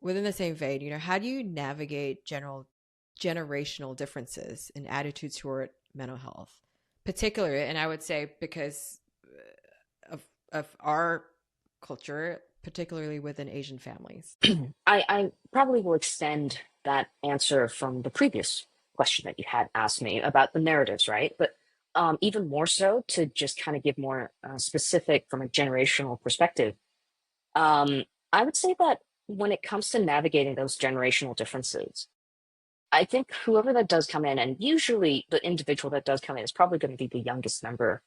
within the same vein, how do you navigate generational differences in attitudes toward mental health, particularly, and I would say because of our culture, particularly within Asian families? I probably will extend that answer from the previous question that you had asked me about the narratives, right? But even more so to just kind of give more specific from a generational perspective. Um, I would say that when it comes to navigating those generational differences, I think whoever that does come in, and usually the individual that does come in is probably going to be the youngest member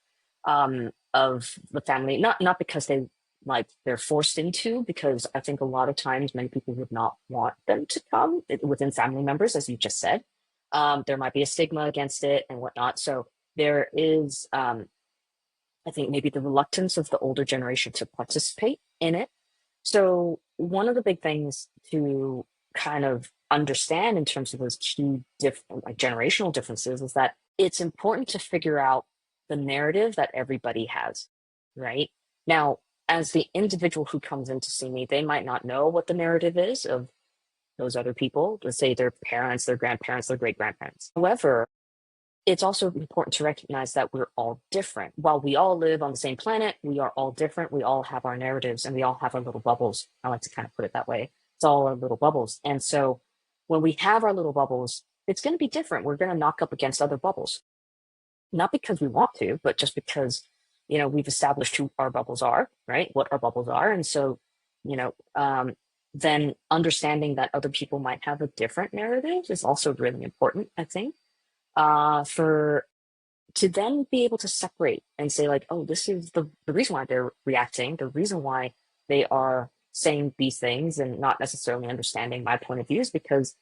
of the family. Not because they're forced into, because I think a lot of times many people would not want them to come within family members, as you just said. There might be a stigma against it and whatnot. So there is, I think, maybe the reluctance of the older generation to participate in it. So one of the big things to kind of understand in terms of those key like generational differences is that it's important to figure out the narrative that everybody has, right? Now, as the individual who comes in to see me, they might not know what the narrative is of those other people, let's say their parents, their grandparents, their great grandparents. However, it's also important to recognize that we're all different. While we all live on the same planet, we are all different. We all have our narratives and we all have our little bubbles. I like to kind of put it that way. It's all our little bubbles. And so when we have our little bubbles, it's going to be different. We're going to knock up against other bubbles, not because we want to, but just because, we've established who our bubbles are, right? What our bubbles are. And so, you know, then understanding that other people might have a different narrative is also really important, I think, for to then be able to separate and say like, oh, this is the reason why they're reacting, the reason why they are saying these things and not necessarily understanding my point of view is because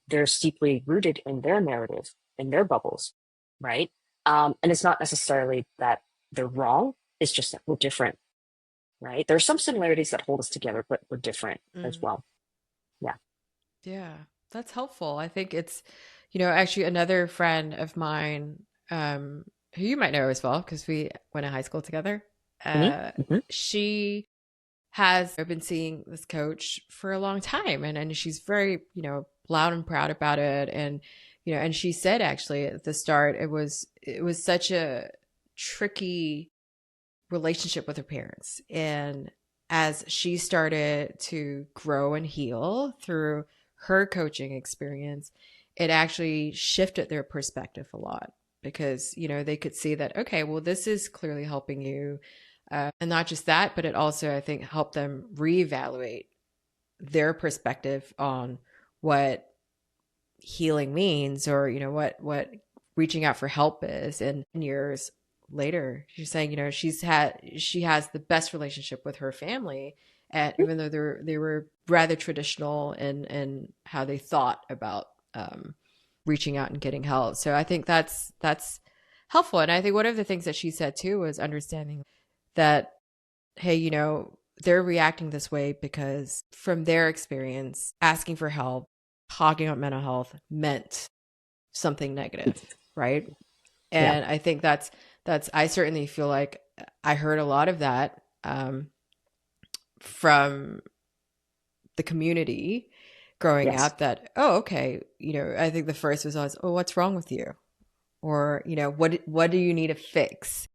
they're steeply rooted in their narrative, in their bubbles, right? And it's not necessarily that they're wrong, it's just that we're different, right? There are some similarities that hold us together, but we're different as Mm. well. Yeah. Yeah, that's helpful. I think it's, actually another friend of mine, who you might know as well, because we went to high school together. Hmm. Uh, Hmm. she has been seeing this coach for a long time, and she's very, loud and proud about it. And, and she said actually at the start, it was such a tricky relationship with her parents. And as she started to grow and heal through her coaching experience, it actually shifted their perspective a lot because, they could see that, okay, well, this is clearly helping you. And not just that, but it also, I think, helped them reevaluate their perspective on what healing means, or, what reaching out for help is. And years later, she's saying, she has the best relationship with her family, and even though they were rather traditional in how they thought about reaching out and getting help. So I think that's helpful. And I think one of the things that she said too was understanding that, hey, they're reacting this way because from their experience, asking for help, talking about mental health meant something negative, right? Yeah. And I think I certainly feel like I heard a lot of that from the community growing Yes. up, that, oh, okay, I think the first was always, oh, what's wrong with you? Or, what do you need to fix?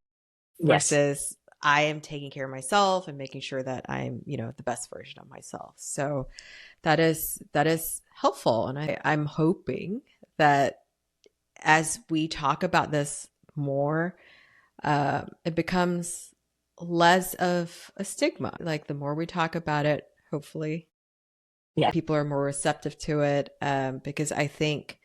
Yes. Versus I am taking care of myself and making sure that I'm, the best version of myself. So that is helpful. And I'm hoping that as we talk about this more, it becomes less of a stigma. Like the more we talk about it, hopefully Yeah. people are more receptive to it. Because I think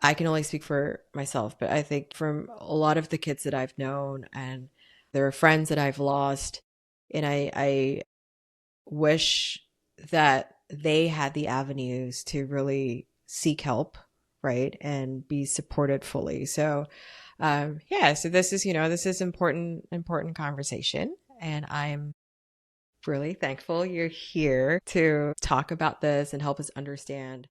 I can only speak for myself, but I think from a lot of the kids that I've known, and there are friends that I've lost, and I wish that they had the avenues to really seek help, right, and be supported fully. So, yeah. So this is important conversation, and I'm really thankful you're here to talk about this and help us understand.